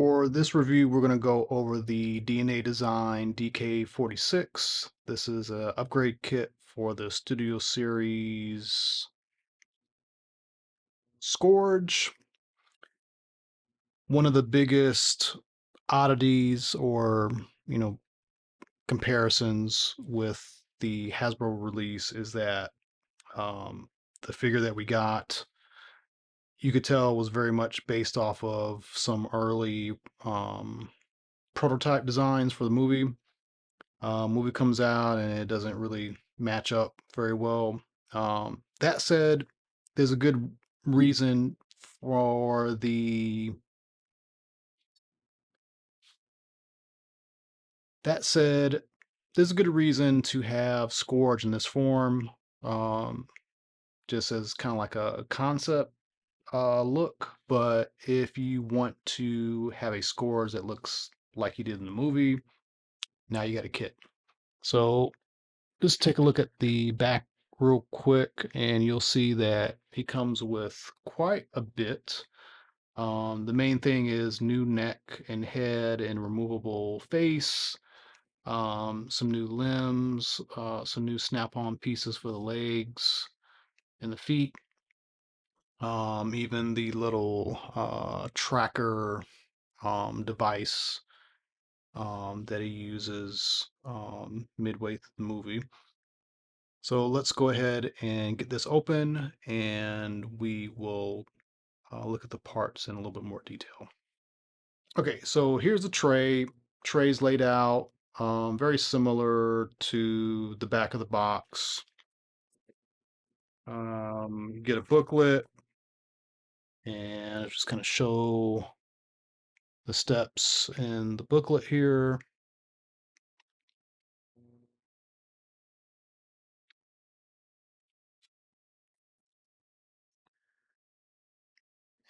For this review, we're going to go over the DNA Design DK-46. This is an upgrade kit for the Studio Series Scourge. One of the biggest oddities or, you know, comparisons with the Hasbro release is that the figure that we got, you could tell was very much based off of some early prototype designs for the movie. Movie comes out and it doesn't really match up very well. That said, there's a good reason for the that said, there's a good reason to have Scourge in this form, um, just as kind of like a concept look. But if you want to have a Scourge that looks like he did in the movie, now you got a kit. So just take a look at the back real quick and you'll see that he comes with quite a bit. The main thing is new neck and head and removable face, some new limbs, some new snap-on pieces for the legs and the feet, even the little tracker device that he uses midway through the movie. So let's go ahead and get this open and we will look at the parts in a little bit more detail. Okay, so here's the tray. Tray's laid out very similar to the back of the box. You get a booklet and just kind of show the steps in the booklet here.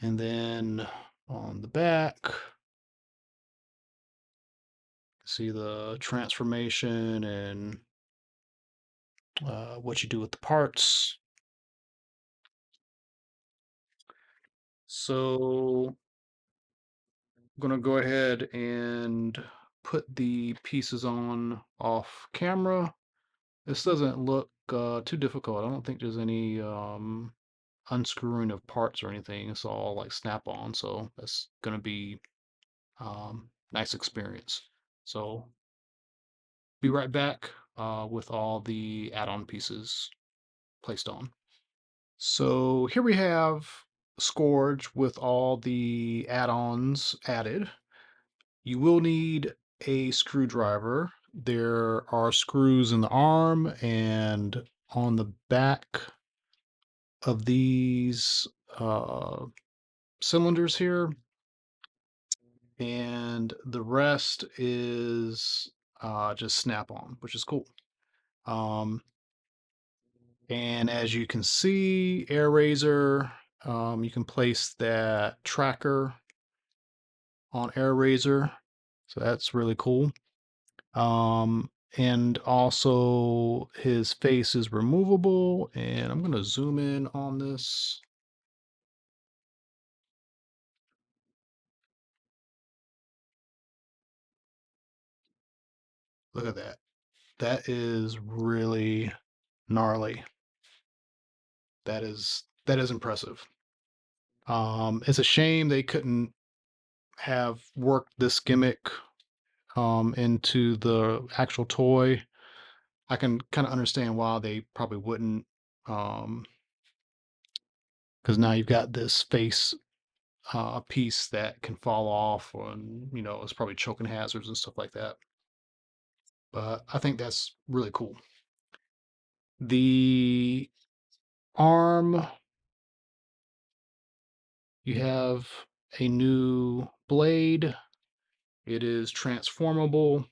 And then on the back, see the transformation and what you do with the parts. So I'm going to go ahead and put the pieces on off camera. This doesn't look too difficult. I don't think there's any unscrewing of parts or anything. It's all like snap on, so that's going to be nice experience. So be right back with all the add-on pieces placed on. So here we have Scourge with all the add-ons added. You will need a screwdriver. There are screws in the arm and on the back of these cylinders here. And the rest is just snap-on, which is cool. And as you can see, AirRaiser, you can place that tracker on AirRaiser. So that's really cool. And also his face is removable. And I'm going to zoom in on this. Look at that. That is really gnarly. That is impressive. It's a shame they couldn't have worked this gimmick into the actual toy. I can kind of understand why they probably wouldn't, because now you've got this face piece that can fall off, and it's probably choking hazards and stuff like that. But I think that's really cool. The arm, you have a new blade. It is transformable,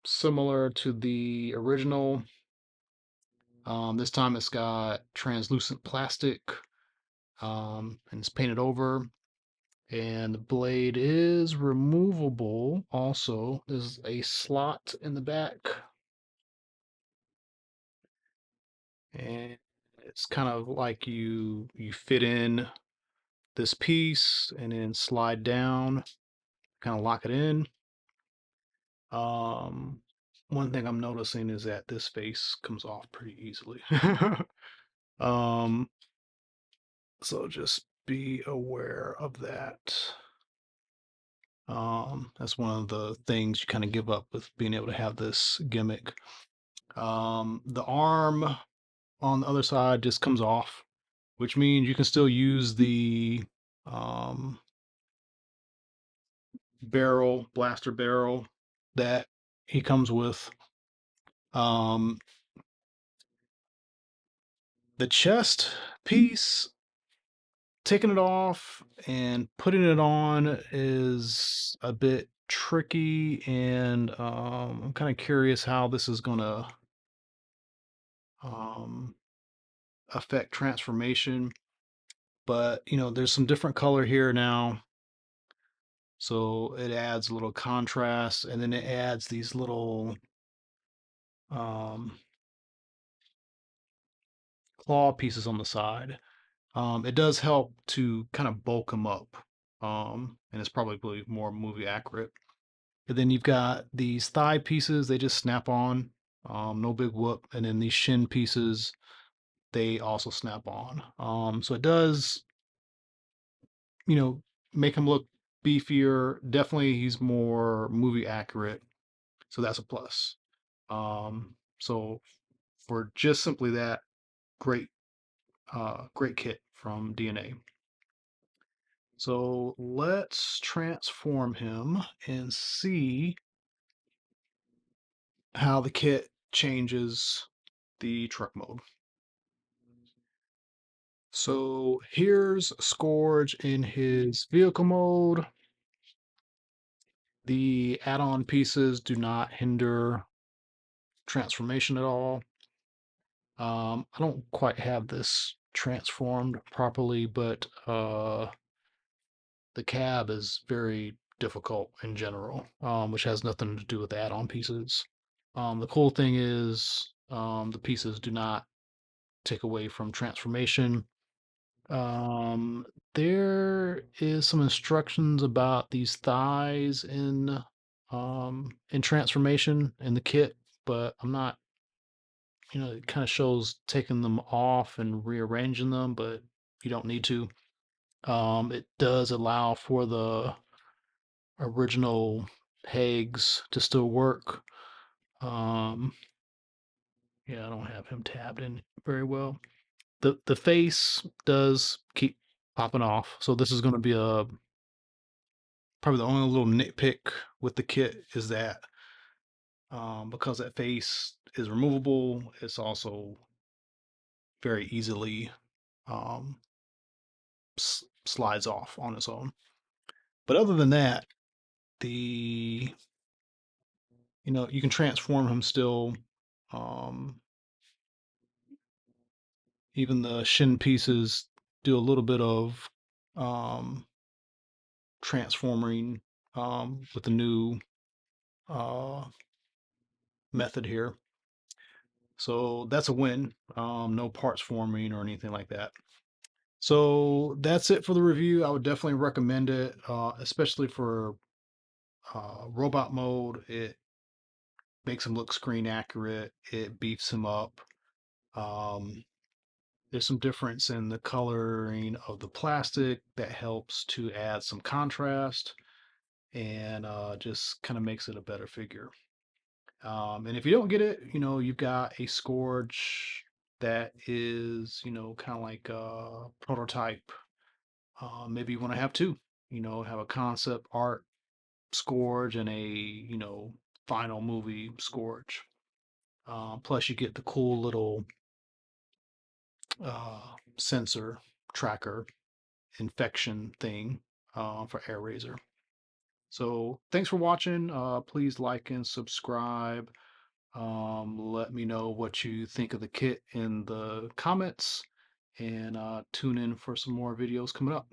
similar to the original. This time it's got translucent plastic and it's painted over. And the blade is removable also. There's a slot in the back. And it's kind of like you fit in this piece and then slide down, kind of lock it in. Um, One thing I'm noticing is that this face comes off pretty easily. um, so just be aware of that. That's one of the things you kind of give up with being able to have this gimmick. The arm on the other side just comes off, which means you can still use the um, blaster barrel that he comes with. Um, the chest piece, taking it off and putting it on is a bit tricky, and I'm kind of curious how this is going to um, affect transformation. But there's some different color here now, so it adds a little contrast, and then it adds these little um, claw pieces on the side. It does help to kind of bulk them up, and it's probably more movie accurate. And then you've got these thigh pieces, they just snap on, no big whoop. And then these shin pieces, they also snap on. So it does, you know, make him look beefier. Definitely, he's more movie accurate, so that's a plus. So for just simply that, great, great kit from DNA. So let's transform him and see how the kit changes the truck mode. So here's Scourge in his vehicle mode. The add-on pieces do not hinder transformation at all. I don't quite have this transformed properly, but the cab is very difficult in general, which has nothing to do with the add-on pieces. The cool thing is the pieces do not take away from transformation. Um, there is some instructions about these thighs in transformation in the kit, but I'm not, it kind of shows taking them off and rearranging them, but you don't need to. It does allow for the original pegs to still work. Um, yeah, I don't have him tabbed in very well. The face does keep popping off, so this is going to be a probably the only little nitpick with the kit is that because that face is removable, it's also very easily um, slides off on its own. But other than that, the you can transform him still. Um, Even the shin pieces do a little bit of um, transforming with the new uh, method here. So that's a win. No parts forming or anything like that. So that's it for the review. I would definitely recommend it, especially for robot mode. It makes him look screen accurate. It beefs him up. Um, there's some difference in the coloring of the plastic that helps to add some contrast and just kind of makes it a better figure. And if you don't get it, you've got a Scourge that is, kind of like a prototype. Maybe you want to have two, have a concept art Scourge and a, final movie Scourge. Plus, you get the cool little sensor tracker infection thing for Air Razor. So thanks for watching. Please like and subscribe. Let me know what you think of the kit in the comments, and tune in for some more videos coming up.